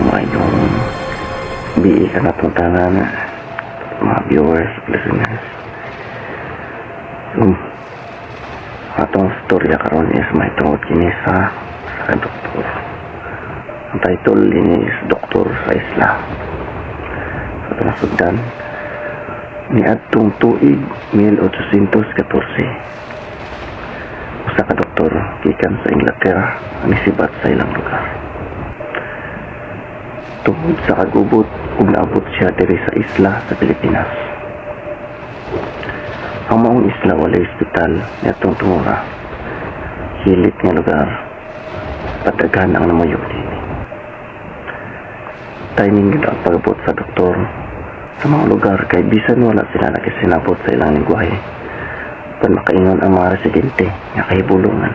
Mayong BE ka na itong tanan, mga viewers, listeners. Atong storya karon is may tungod kini sa doktor. Ang title ini is Doktor sa Isla. Sa itong sugdan, ni atong tuig 1814. Usa ka doktor gikan sa Inglaterra ang isibat sa ilang lugar. Tungod sa kagubot ug naabot siya diri sa isla sa Pilipinas. Ang maong isla walay ospital niadtong tumora. Hilit nga lugar, padaghan ang namayo dinhi. Timing gid ang pag-abot sa doktor sa mga lugar kay bisan wala sila nakasinabot sa ilang lingwahe. Pag makaingon ang mga residente nga kahibulungan,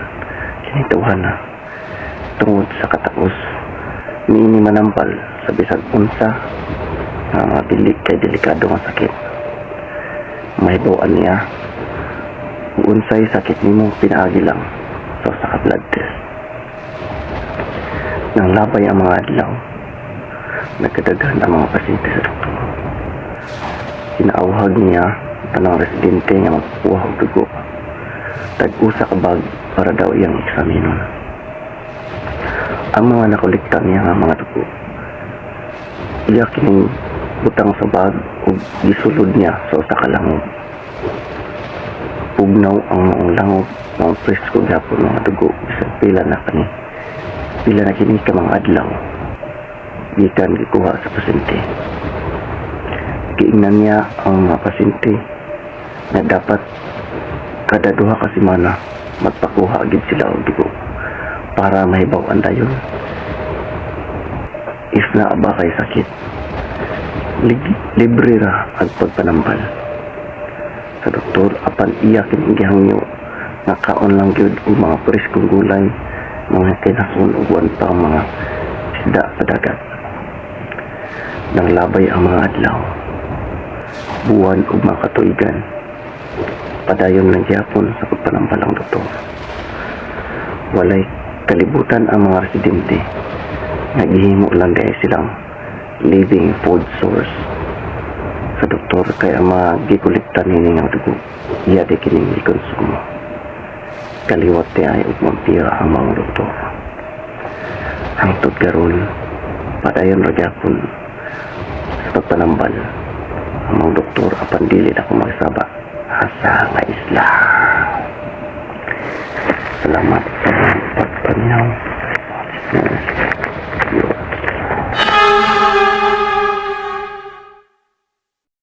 kinituhan na tungod sa katapos niini manampal sa bisag unsa nga mga dili kay delikado nga sakit. Mahibaw-an niya kung unsay sakit nimo pinaagi lang sa usa ka blood test. Nang labay ang mga adlaw, nagkadaghan ang mga pasyente sa doktor. Kinaawhag niya tanang residente nga magkuha og dugo. Tag-usa ka bag para daw iyang eksaminon. Ang mga nakolekta niya nga mga dugo, iya kining butang sa bag ug gisulod niya sa usa ka langob. Pugnaw ang maong langob ng presko gyapon mga dugo bisag pila na kini ka mga adlaw gikan gikuha sa pasyente. Giingnan niya ang mga pasyente na dapat kada duha ka semana magpakuha gid sila og dugo para mahibaw-an dayon if naaba kay sakit. Libre ra ang pagpanambal sa doktor apan iya kining gihangyo nga kaon lang gyud og mga preskong gulay, mga kinason ug wan pa mga isda sa dagat. Nang labay ang mga adlaw, buwan ug mga katuigan, padayon lang gyapon sa pagpanambal ang doktor. Walay kalibutan ang mga residente nga gihimo lang dahil silang living food source sa doktor kay ang mga gikolekta nini nga dugo iya di kining gikonsumo. Kaliwat ay ug mampira ang mga doktor. Hangtod karon padayon ra gyapon sa pagpanambal ang mga doktor apan dili na ko magsaba asa nga isla. Salamat sa pagpaminaw.